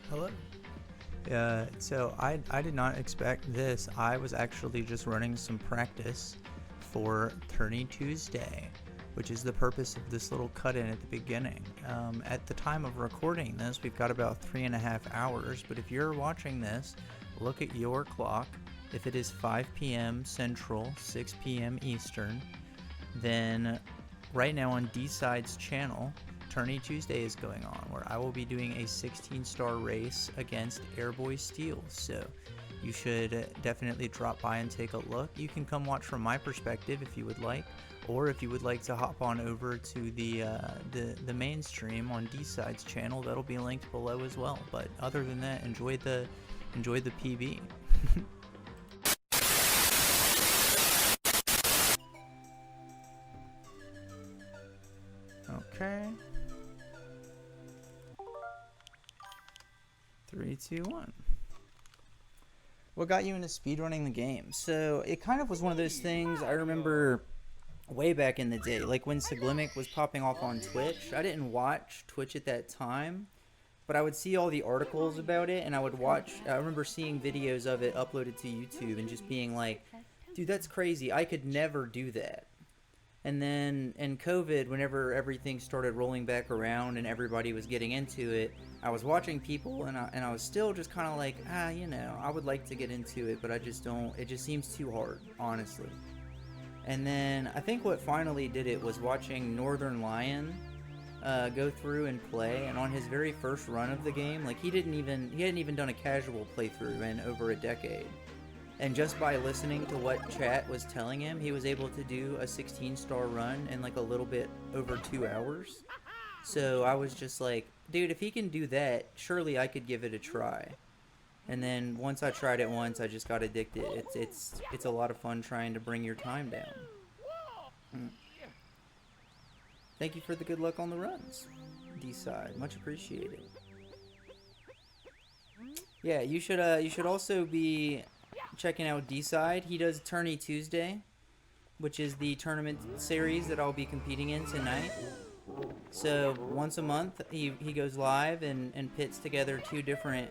Hello. So I did not expect this. I was actually just running some practice for Tourney Tuesday, which is the purpose of this little cut-in at the beginning. At the time of recording this, we've got about 3.5 hours, but if you're watching this, look at your clock. If it is 5 p.m. Central, 6 p.m. Eastern, then right now on D-Side's channel, Tourney Tuesday is going on, where I will be doing a 16-star race against Airboy Steel. So you should definitely drop by and take a look. You can come watch from my perspective if you would like, or if you would like to hop on over to the main stream on D-Side's channel, that'll be linked below as well. But other than that, enjoy the PB. Okay. 3, 2, 1. What got you into speedrunning the game? So it kind of was one of those things I remember way back in the day, like when Siglimic was popping off on Twitch. I didn't watch Twitch at that time, but I would see all the articles about it, and I would watch. I remember seeing videos of it uploaded to YouTube and just being like, dude, that's crazy. I could never do that. And then in COVID, whenever everything started rolling back around and everybody was getting into it, I was watching people, and I was still just kind of like, you know, I would like to get into it, but I just don't. It just seems too hard, honestly. And then I think what finally did it was watching Northern Lion go through and play, and on his very first run of the game, like he hadn't even done a casual playthrough in over a decade. And just by listening to what chat was telling him, he was able to do a 16-star run in like a little bit over 2 hours. So I was just like, dude, if he can do that, surely I could give it a try. And then once I tried it once, I just got addicted. It's a lot of fun trying to bring your time down. Thank you for the good luck on the runs, D-Side. Much appreciated. Yeah, you should also be checking out D-Side. He does Tourney Tuesday, which is the tournament series that I'll be competing in tonight. So once a month, he goes live and pits together 2 different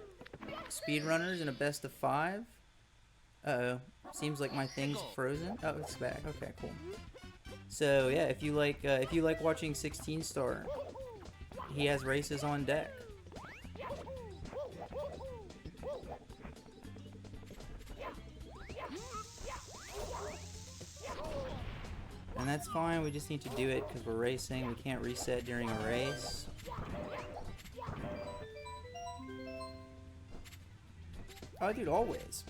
speedrunners in a best of 5. Uh-oh. Seems like my thing's frozen. Oh, it's back. Okay, cool. So yeah, if you like watching 16-star, he has races on deck. And that's fine, we just need to do it because we're racing. We can't reset during a race. Oh, dude, always.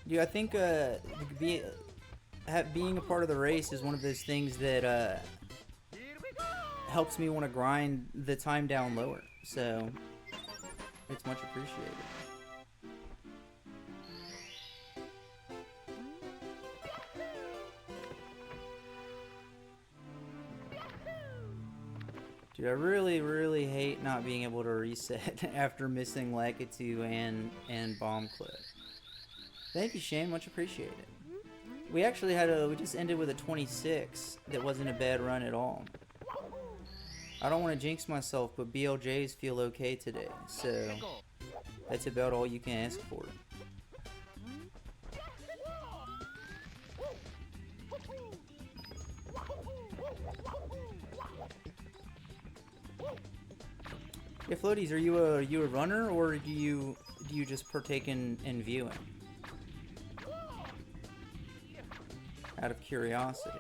Dude, I think being a part of the race is one of those things that helps me want to grind the time down lower. So, it's much appreciated. Dude, I really hate not being able to reset after missing Lakitu and Bomb Clip. Thank you, Shane. Much appreciated. We actually we just ended with a 26 that wasn't a bad run at all. I don't want to jinx myself, but BLJs feel okay today, so that's about all you can ask for. Yeah, Floaties, are you a runner, or do you just partake in viewing? Out of curiosity.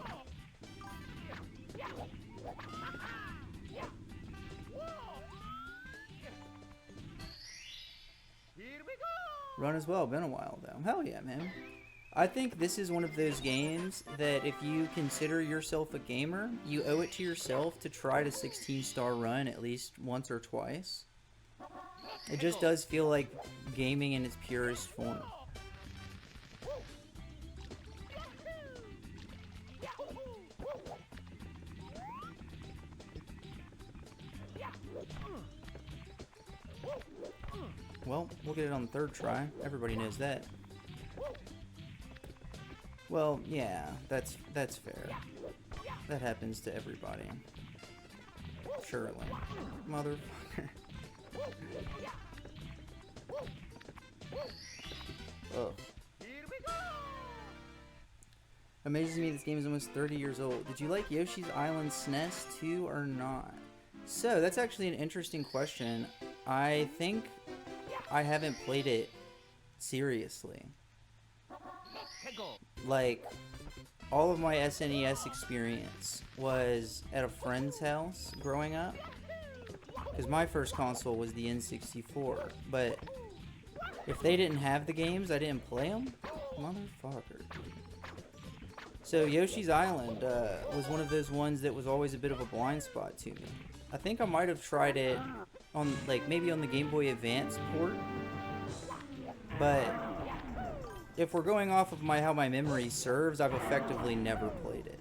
Run as well, been a while though. Hell yeah, man. I think this is one of those games that if you consider yourself a gamer, you owe it to yourself to try to 16-star run at least once or twice. It just does feel like gaming in its purest form. Well, we'll get it on the 3rd try. Everybody knows that. Well, yeah, that's fair. That happens to everybody. surely. Motherfucker. Oh. Amazes me this game is almost 30 years old. Did you like Yoshi's Island SNES too or not? So, that's actually an interesting question. I think I haven't played it seriously. Like, all of my SNES experience was at a friend's house growing up. Because my first console was the N64. But if they didn't have the games, I didn't play them? Motherfucker. So Yoshi's Island was one of those ones that was always a bit of a blind spot to me. I think I might have tried it on, like, maybe on the Game Boy Advance port. But if we're going off of how my memory serves, I've effectively never played it.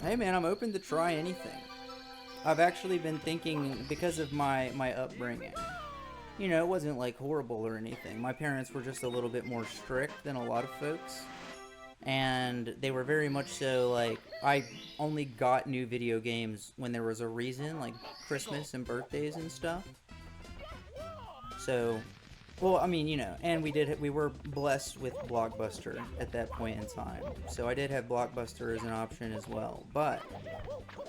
Hey man, I'm open to try anything. I've actually been thinking, because of my upbringing, you know, it wasn't like horrible or anything. My parents were just a little bit more strict than a lot of folks. And they were very much so like, I only got new video games when there was a reason, like Christmas and birthdays and stuff. So, well, I mean, you know, and we were blessed with Blockbuster at that point in time. So I did have Blockbuster as an option as well. But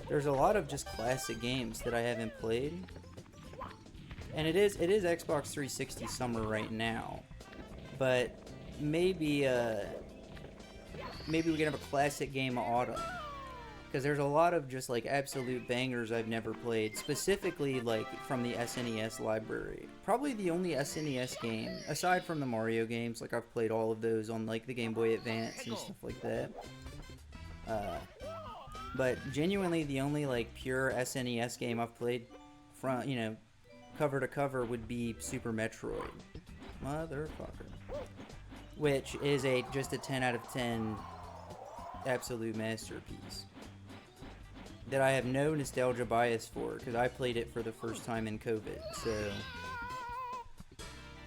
there's a lot of just classic games that I haven't played. And it is Xbox 360 summer right now. But maybe we can have a classic game of autumn. Because there's a lot of just like absolute bangers I've never played, specifically like from the SNES library. Probably the only SNES game, aside from the Mario games, like I've played all of those on like the Game Boy Advance and stuff like that. But genuinely the only like pure SNES game I've played from, you know, cover to cover would be Super Metroid. Motherfucker. Which is just a 10 out of 10 absolute masterpiece. That I have no nostalgia bias for, because I played it for the first time in COVID, so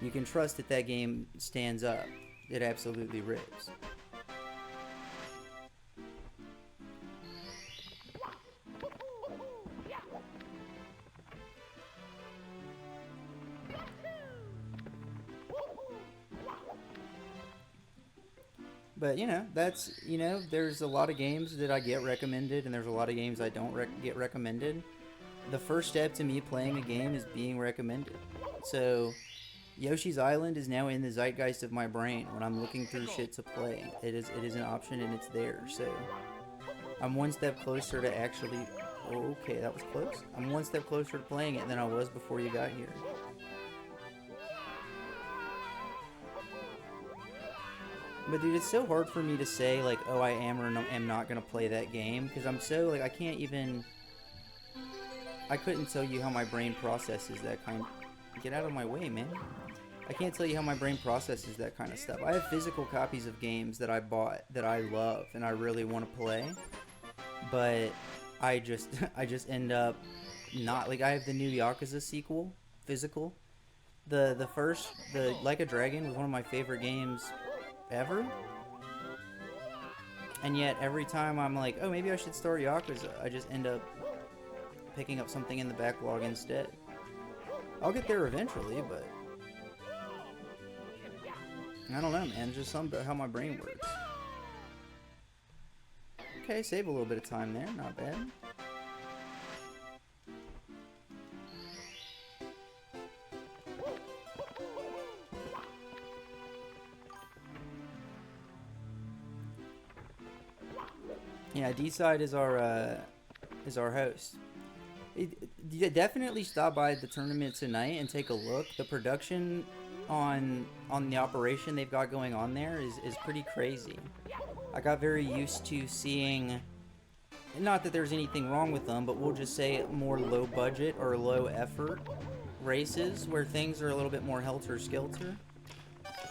you can trust that game stands up. It absolutely rips. But, you know, there's a lot of games that I get recommended, and there's a lot of games I don't get recommended. The first step to me playing a game is being recommended. So, Yoshi's Island is now in the zeitgeist of my brain when I'm looking through shit to play. It is an option, and it's there. So, I'm one step closer to actually... Okay, that was close. I'm one step closer to playing it than I was before you got here. But dude, it's so hard for me to say, like, oh, I am or am not going to play that game, because I'm so, like, I couldn't tell you how my brain processes that kind of... Get out of my way, man. I can't tell you how my brain processes that kind of stuff. I have physical copies of games that I bought that I love and I really want to play, but I just end up not... Like, I have the new Yakuza sequel, physical. The Like a Dragon was one of my favorite games ever, and yet every time I'm like, oh, maybe I should start Yakuza, I just end up picking up something in the backlog instead. I'll get there eventually, but I don't know, man. Just something about how my brain works. Okay, save a little bit of time there, not bad. Yeah, dside is our host. Definitely stop by the tournament tonight and take a look. The production on the operation they've got going on there is pretty crazy. I got very used to seeing, not that there's anything wrong with them, but we'll just say more low budget or low effort races where things are a little bit more helter-skelter.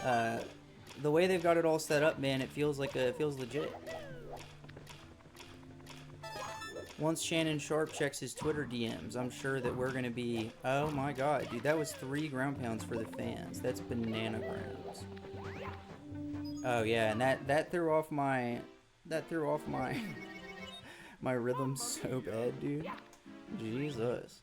The way they've got it all set up, man, it feels legit. Once Shannon Sharp checks his Twitter DMs, I'm sure that we're going to be... Oh my god, dude, that was 3 ground pounds for the fans. That's banana grounds. Oh yeah, and that threw off my That threw off my my rhythm so bad, dude. Jesus.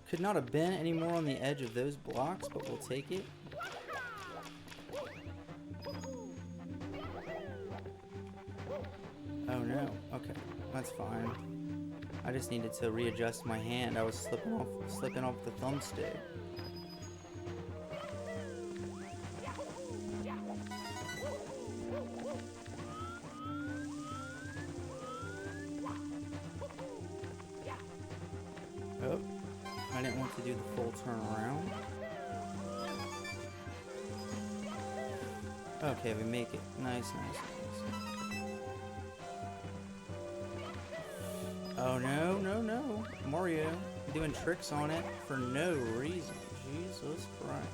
Could not have been any more on the edge of those blocks, but we'll take it. Oh no, okay, that's fine. I just needed to readjust my hand. I was slipping off the thumbstick. Oh, I didn't want to do the full turn around. Okay, we make it. Nice, nice, nice. Oh no, no, no. Mario doing tricks on it for no reason. Jesus Christ.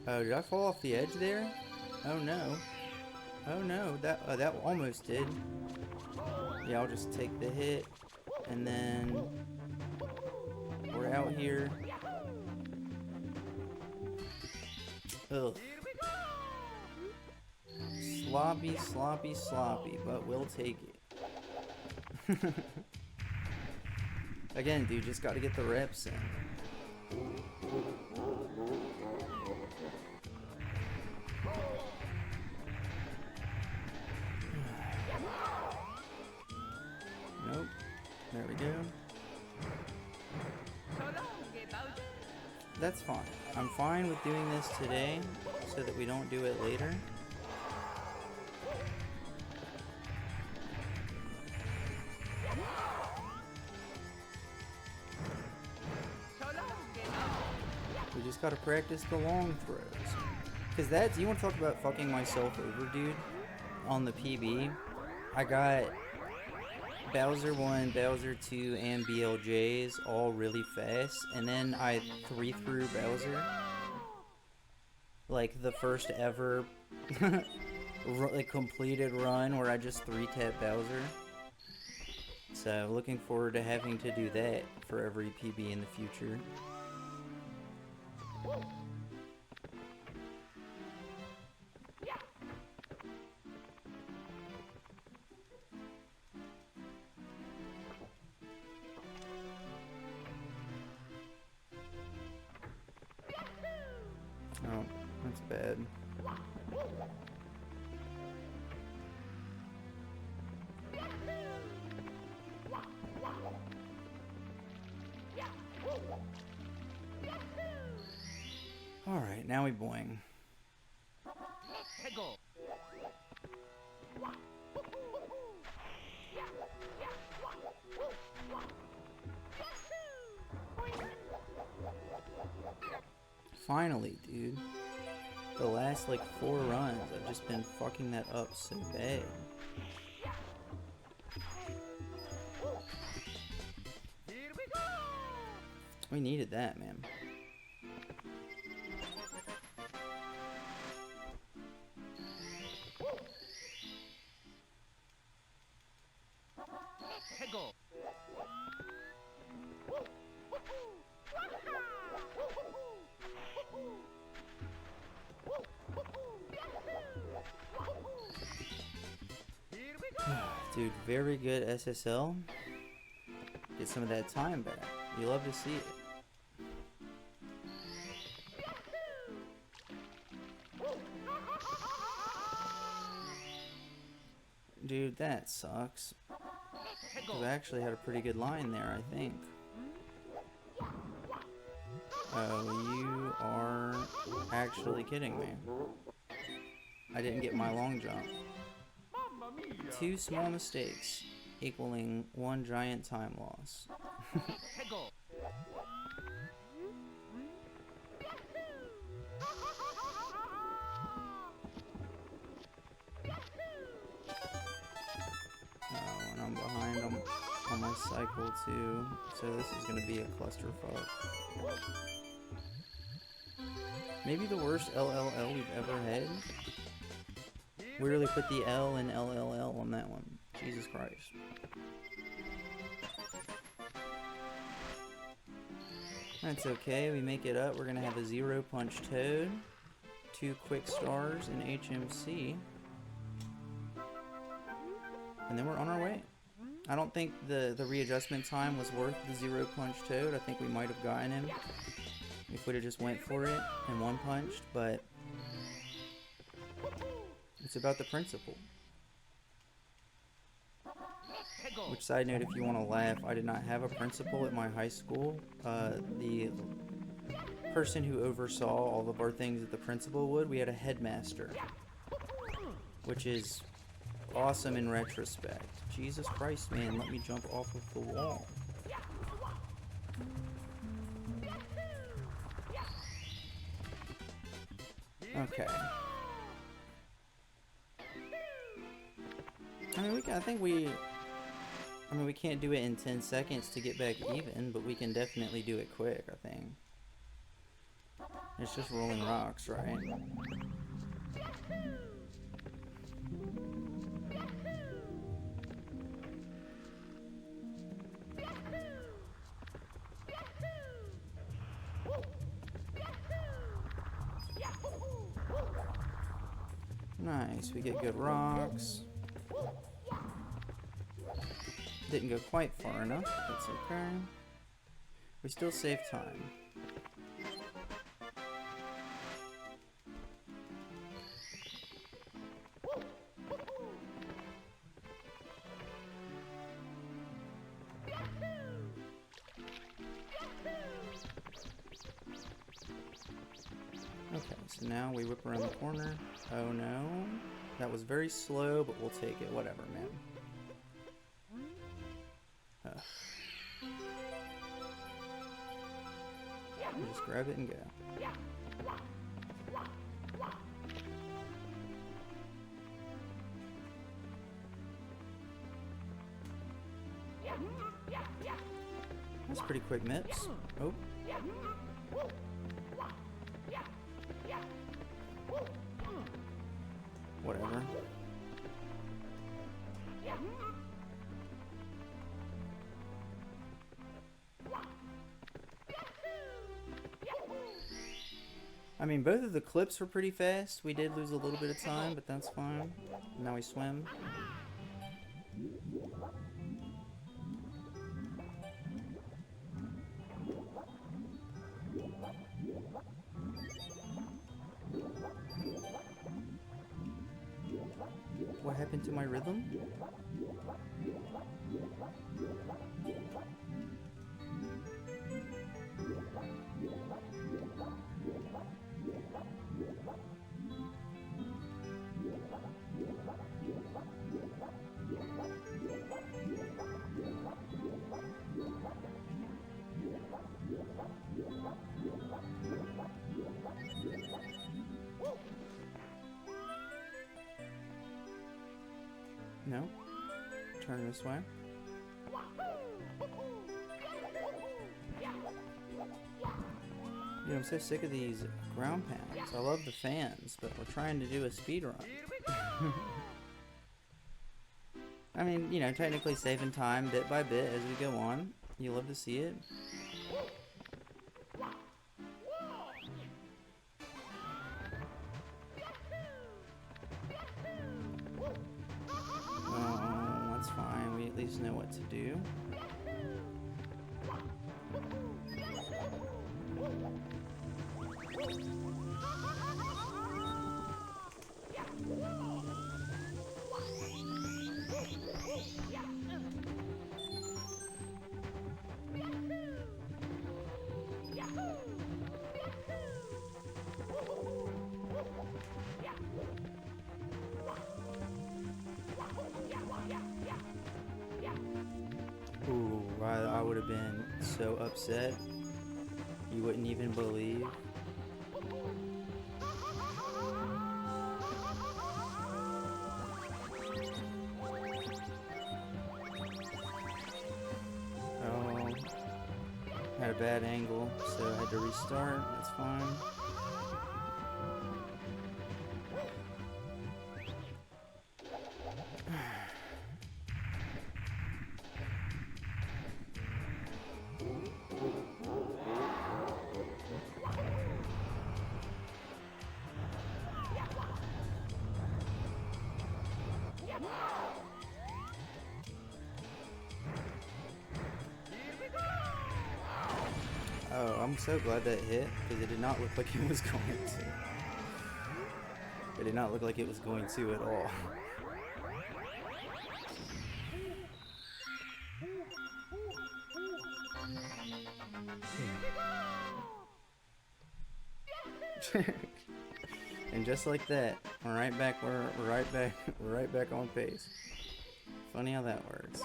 Oh, did I fall off the edge there? Oh no. Oh no, that almost did. Yeah, I'll just take the hit, and then we're out here. Ugh. Sloppy, sloppy, sloppy, but we'll take it. Again, dude, just gotta get the reps in. Nope. There we go. That's fine. I'm fine with doing this today so that we don't do it later. We just gotta practice the long throws. Because that's, you want to talk about fucking myself over, dude? On the PB, I got Bowser 1, Bowser 2, and BLJs all really fast, and then I 3-through Bowser. Like the first ever like completed run where I just 3-tap Bowser. So looking forward to having to do that for every PB in the future. Oh, that's bad. Alright, now we boing. Finally, dude. The last like 4 runs, I've just been fucking that up so bad. We needed that, man. Dude, very good SSL. Get some of that time back. You love to see it. Dude, that sucks. 'Cause I actually had a pretty good line there, I think. Oh, you are actually kidding me. I didn't get my long jump. 2 small mistakes equaling 1 giant time loss. Oh, and I'm behind them. my cycle too, so this is going to be a clusterfuck. Maybe the worst LLL we've ever had. We really put the L in LLL on that one. Jesus Christ. That's okay, we make it up. We're going to have a 0-punch Toad, 2 quick stars in HMC, and then we're on our way. I don't think the readjustment time was worth the 0-punch Toad. I think we might have gotten him if we'd have just went for it and 1-punched, but it's about the principle. Which, side note, if you want to laugh, I did not have a principal at my high school. The person who oversaw all of our things that the principal would, we had a headmaster, which is awesome in retrospect. Jesus Christ, man, let me jump off of the wall. Okay. I mean, we can't do it in 10 seconds to get back even, but we can definitely do it quick, I think. It's just rolling rocks, right? Nice, we get good rocks. Didn't go quite far enough, but that's okay. We still save time. Okay, so now we whip around the corner. Oh no. That was very slow, but we'll take it. Whatever, man. Just grab it and go. That's pretty quick mips. Oh. Whatever. I mean, both of the clips were pretty fast. We did lose a little bit of time, but that's fine. Now we swim. What happened to my rhythm? No. Turn this way. Dude, I'm so sick of these ground pounds. I love the fans, but we're trying to do a speed run. I mean, you know, technically saving time bit by bit as we go on. You love to see it. Oh, that's fine. We at least know what to do. Ooh, I would have been so upset. You wouldn't even believe. Had a bad angle, so I had to restart. That's fine. Oh, I'm so glad that hit, because it did not look like it was going to. It did not look like it was going to at all. And just like that, we're right back on pace. Funny how that works.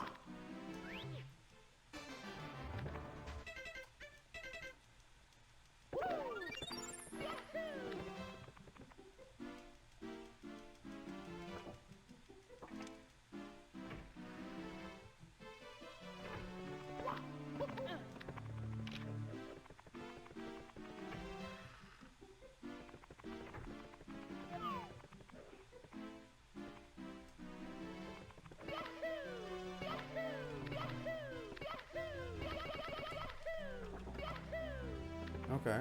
Okay.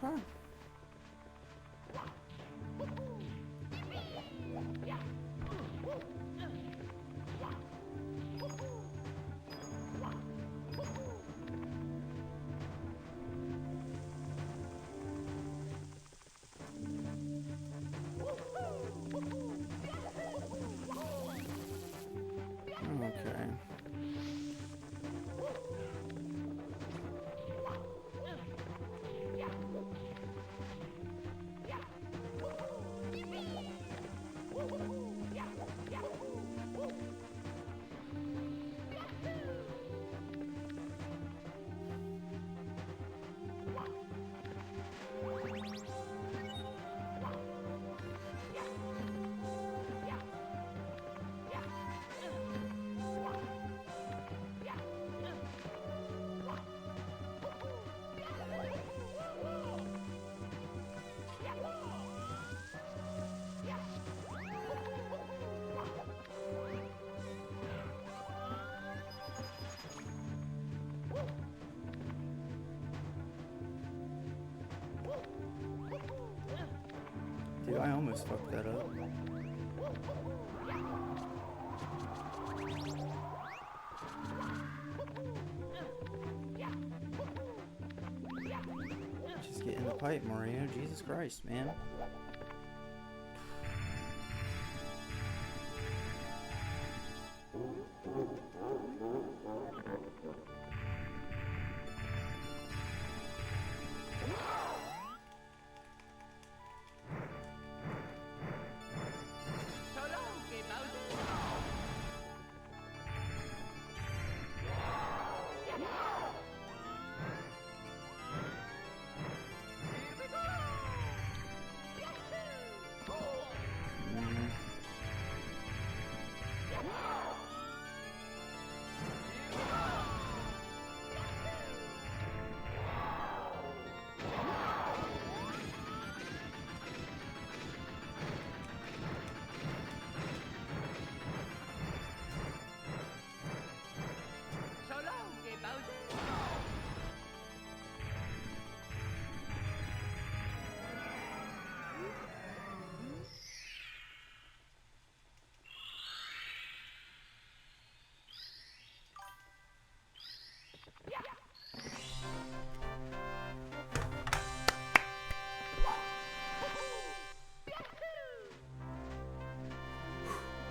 Okay. Okay. Dude, I almost fucked that up. Just get in the pipe, Mario. Jesus Christ, man.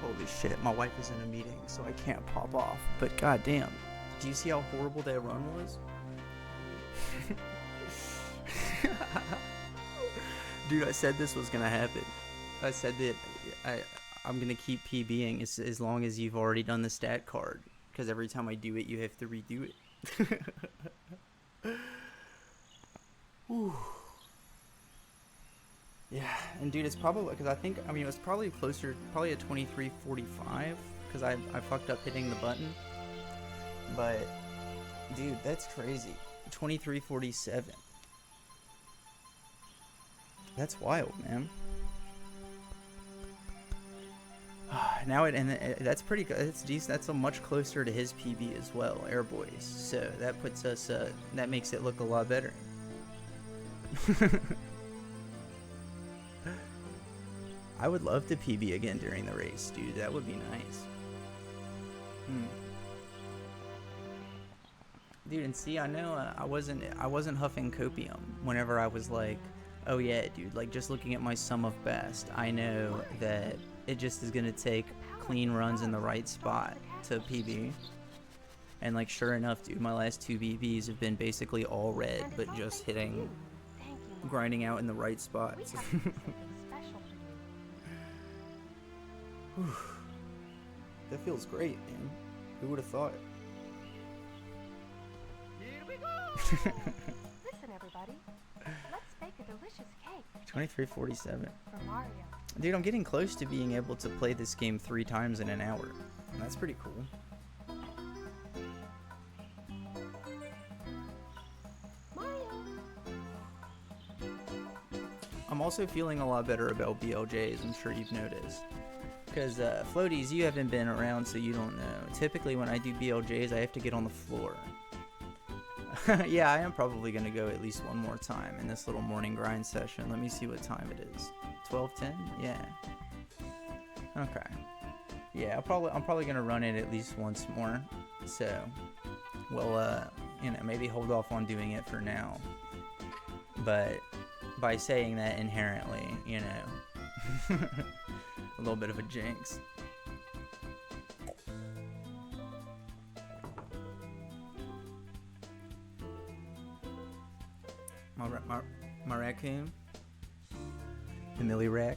Holy shit, my wife is in a meeting, so I can't pop off. But goddamn, Do you see how horrible that run was? Dude, I said this was gonna happen. I said that I'm gonna keep PBing as long as you've already done the stat card, because every time I do it, you have to redo it. Whew. Yeah, and dude, it's probably because I mean, it was probably closer, probably a 23:45, because I fucked up hitting the button. But, dude, that's crazy. 23:47. That's wild, man. Now that's pretty good. It's decent. That's a much closer to his PB as well, Air Boys. So that puts us. That makes it look a lot better. I would love to PB again during the race, dude. That would be nice. Dude, and see, I know I wasn't huffing copium whenever I was like, oh yeah, dude, like just looking at my sum of best, I know that it just is gonna take clean runs in the right spot to PB. And like, sure enough, dude, my last 2 BBs have been basically all red, but just hitting, grinding out in the right spots. That feels great, man. Who would have thought? Here we go. Listen, everybody. Let's bake a delicious cake. 23:47. For Mario. Dude, I'm getting close to being able to play this game 3 times in an hour. That's pretty cool. Mario. I'm also feeling a lot better about BLJs, I'm sure you've noticed. Because, floaties, you haven't been around, so you don't know. Typically, when I do BLJs, I have to get on the floor. Yeah, I am probably going to go at least one more time in this little morning grind session. Let me see what time it is. 12:10? Yeah. Okay. Yeah, I'm probably going to run it at least once more. So, we'll, maybe hold off on doing it for now. But by saying that inherently, a little bit of a jinx. My raccoon? The Millie Rack?